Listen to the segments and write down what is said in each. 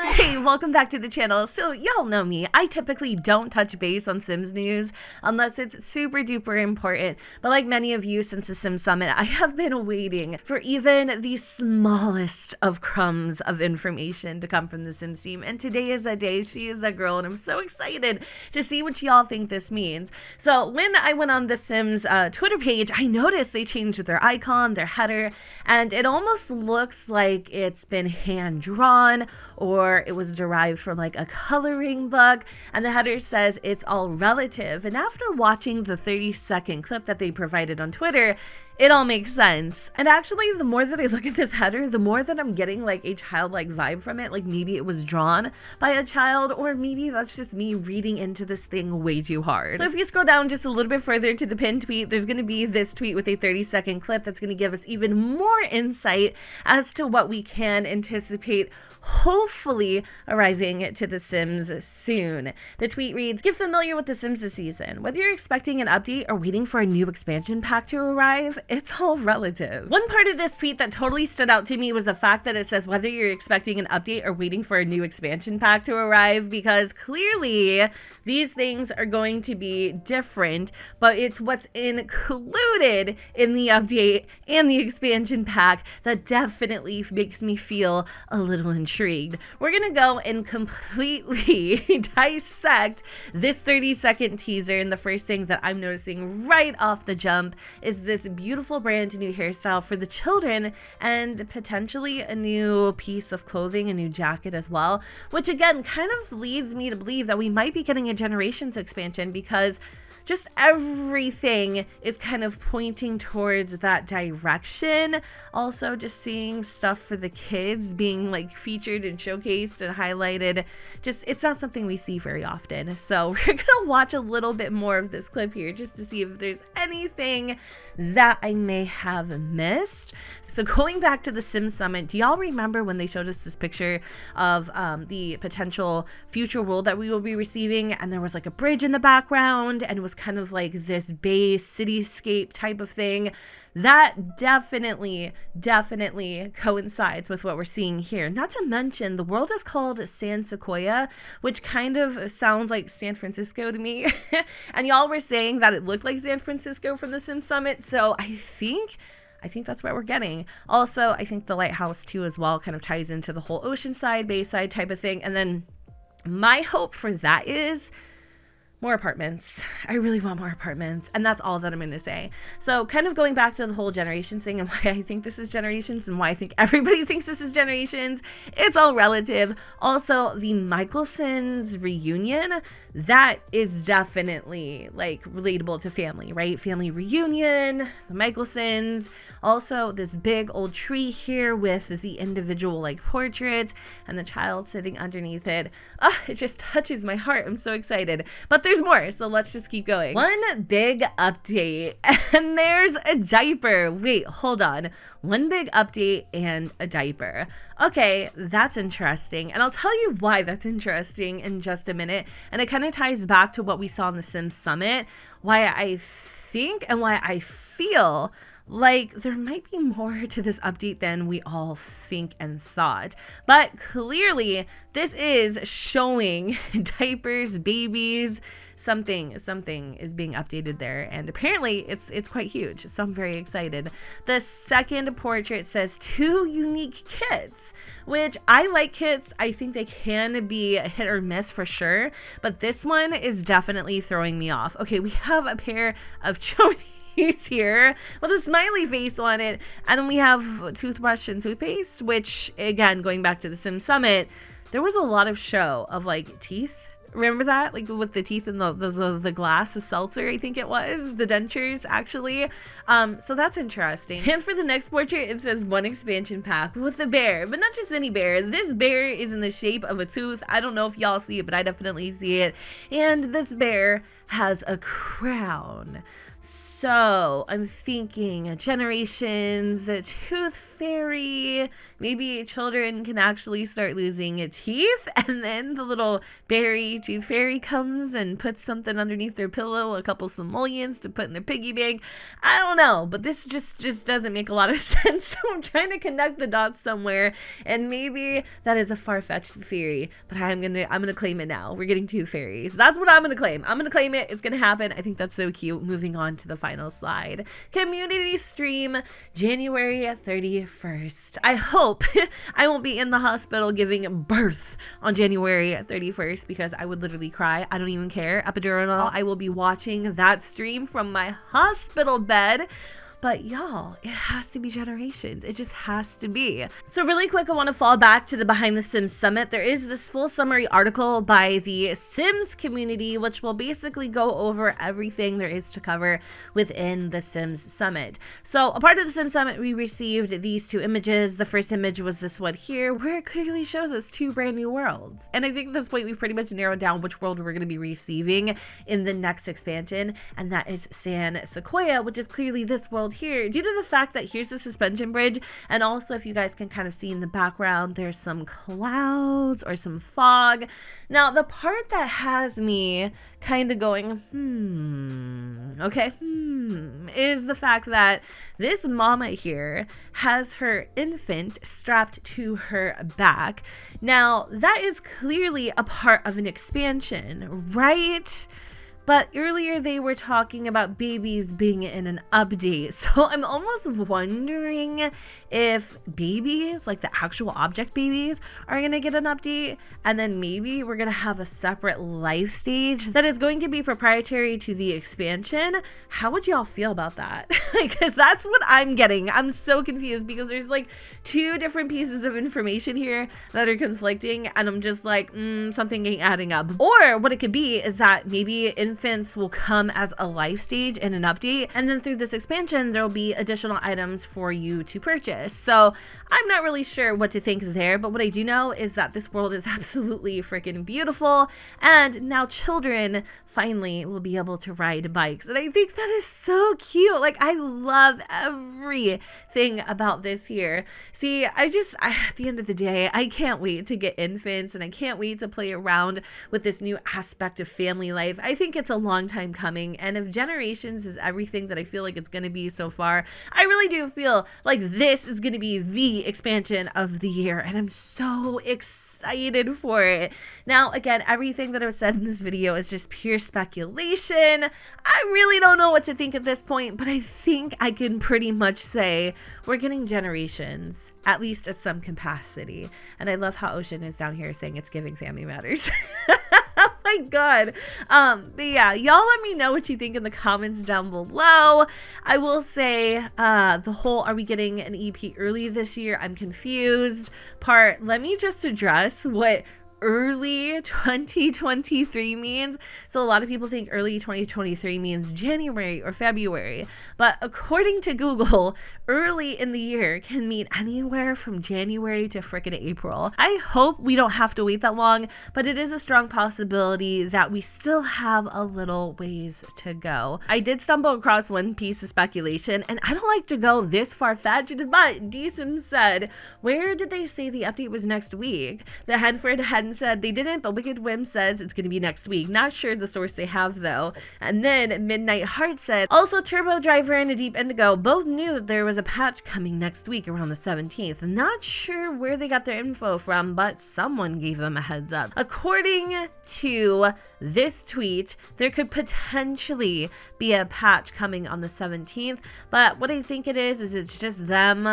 Hey, welcome back to the channel. So y'all know me, I typically don't touch base on Sims news unless it's super duper important, but like many of you since the Sims Summit, I have been waiting for even the smallest of crumbs of information to come from the Sims team, and today is that day. She is that girl, and I'm so excited to see what y'all think this means. So when I went on the Sims Twitter page, I noticed they changed their icon, their header, and it almost looks like it's been hand drawn or it was derived from like a coloring book, and the header says it's all relative. And after watching the 30-second clip that they provided on Twitter, it all makes sense. And actually, the more that I look at this header, the more that I'm getting like a childlike vibe from it. Like maybe it was drawn by a child, or maybe that's just me reading into this thing way too hard. So if you scroll down just a little bit further to the pinned tweet, there's going to be this tweet with a 30-second clip that's going to give us even more insight as to what we can anticipate hopefully arriving to The Sims soon. The tweet reads, "Get familiar with The Sims this season. Whether you're expecting an update or waiting for a new expansion pack to arrive, it's all relative." One part of this tweet that totally stood out to me was the fact that it says whether you're expecting an update or waiting for a new expansion pack to arrive, because clearly these things are going to be different, but it's what's included in the update and the expansion pack that definitely makes me feel a little intrigued. We're gonna go and completely dissect this 30-second teaser, and the first thing that I'm noticing right off the jump is this beautiful brand new hairstyle for the children, and potentially a new piece of clothing, a new jacket as well, which again kind of leads me to believe that we might be getting a Generations expansion, because just everything is kind of pointing towards that direction. Also, just seeing stuff for the kids being like featured and showcased and highlighted. Just, it's not something we see very often. So we're gonna watch a little bit more of this clip here just to see if there's anything that I may have missed. So going back to the Sims Summit, do y'all remember when they showed us this picture of the potential future world that we will be receiving, and there was like a bridge in the background and it was kind of like this bay cityscape type of thing? That definitely coincides with what we're seeing here. Not to mention, the world is called San Sequoia, which kind of sounds like San Francisco to me. And y'all were saying that it looked like San Francisco from the Sims Summit, so I think that's what we're getting. Also, I think the lighthouse too as well kind of ties into the whole oceanside, bayside type of thing. And then my hope for that is more apartments. I really want more apartments, and that's all that I'm going to say. So kind of going back to the whole Generations thing and why I think this is Generations and why I think everybody thinks this is Generations, it's all relative. Also, the Michelsons reunion, that is definitely like relatable to family, right? Family reunion, the Michelsons. Also, this big old tree here with the individual like portraits and the child sitting underneath it. It just touches my heart. I'm so excited. But there's more, so let's just keep going. One big update, and there's a diaper. Wait, hold on. One big update and a diaper. Okay, that's interesting, and I'll tell you why that's interesting in just a minute. And it kind of ties back to what we saw in the Sims Summit, why I think and why I feel like there might be more to this update than we all think and thought. But clearly this is showing diapers, babies, something is being updated there, and apparently it's quite huge, so I'm very excited. The second portrait says 2 unique kits, which I like kits. I think they can be a hit or miss for sure, but this one is definitely throwing me off. Okay, we have a pair of chonies here with a smiley face on it, and then we have toothbrush and toothpaste, which again, going back to the Sims Summit, there was a lot of show of like teeth. Remember that? Like with the teeth and the glass, the seltzer, I think it was, the dentures actually. So that's interesting. And for the next portrait, it says 1 expansion pack with a bear, but not just any bear. This bear is in the shape of a tooth. I don't know if y'all see it, but I definitely see it. And this bear has a crown. So I'm thinking generations, tooth fairy, maybe children can actually start losing teeth, and then the little berry tooth fairy comes and puts something underneath their pillow, a couple simoleons to put in their piggy bank. I don't know, but this just doesn't make a lot of sense. So I'm trying to connect the dots somewhere, and maybe that is a far-fetched theory, but I'm gonna claim it now. We're getting tooth fairies. That's what I'm gonna claim. I'm gonna claim it. It's gonna happen. I think that's so cute. Moving on to the final slide. Community stream, January 31st. I hope I won't be in the hospital giving birth on January 31st because I would literally cry. I don't even care. Epidural. I will be watching that stream from my hospital bed. But y'all, it has to be generations. It just has to be. So really quick, I want to fall back to the Behind the Sims Summit. There is this full summary article by the Sims community, which will basically go over everything there is to cover within the Sims Summit. So a part of the Sims Summit, we received these two images. The first image was this one here, where it clearly shows us two brand new worlds. And I think at this point, we've pretty much narrowed down which world we're going to be receiving in the next expansion. And that is San Sequoia, which is clearly this world here, due to the fact that here's the suspension bridge, and also if you guys can kind of see in the background, there's some clouds or some fog. Now the part that has me kind of going is the fact that this mama here has her infant strapped to her back. Now that is clearly a part of an expansion, right? But earlier they were talking about babies being in an update. So I'm almost wondering if babies, like the actual object babies, are gonna get an update. And then maybe we're gonna have a separate life stage that is going to be proprietary to the expansion. How would y'all feel about that? Because that's what I'm getting. I'm so confused because there's like two different pieces of information here that are conflicting. And I'm just like, something ain't adding up. Or what it could be is that maybe infants will come as a life stage in an update, and then through this expansion there will be additional items for you to purchase. So I'm not really sure what to think there, but what I do know is that this world is absolutely freaking beautiful, and now children finally will be able to ride bikes, and I think that is so cute. Like, I love everything about this here. See, at the end of the day, I can't wait to get infants, and I can't wait to play around with this new aspect of family life. I think it's a long time coming, and if generations is everything that I feel like it's going to be so far, I really do feel like this is going to be the expansion of the year, and I'm so excited for it. Now, again, everything that I've said in this video is just pure speculation. I really don't know what to think at this point, but I think I can pretty much say we're getting generations, at least at some capacity. And I love how Ocean is down here saying it's giving family matters. Oh my god. But yeah, y'all let me know what you think in the comments down below. I will say the whole are we getting an EP early this year, I'm confused part, let me just address what early 2023 means. So a lot of people think early 2023 means January or February, but according to Google, early in the year can mean anywhere from January to frickin' April. I hope we don't have to wait that long, but it is a strong possibility that we still have a little ways to go. I did stumble across one piece of speculation, and I don't like to go this far-fetched, but Dissecting said, where did they say the update was next week? The Henford hadn't said they didn't, but Wicked Whim says it's going to be next week. Not sure the source they have though. And then Midnight Heart said, also Turbo Driver and A Deep Indigo both knew that there was a patch coming next week around the 17th. Not sure where they got their info from, but someone gave them a heads up. According to this tweet, there could potentially be a patch coming on the 17th, but what I think it is it's just them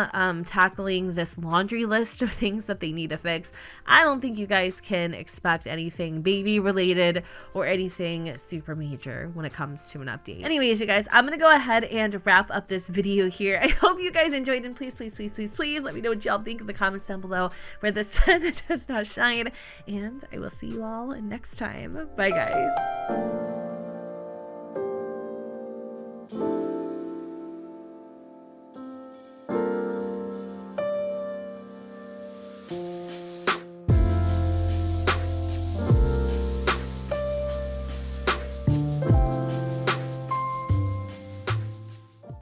tackling this laundry list of things that they need to fix. I don't think you guys can expect anything baby related or anything super major when it comes to an update. Anyways, you guys, I'm gonna go ahead and wrap up this video here. I hope you guys enjoyed, and please let me know what y'all think in the comments down below where the sun does not shine, and I will see you all next time. Bye guys.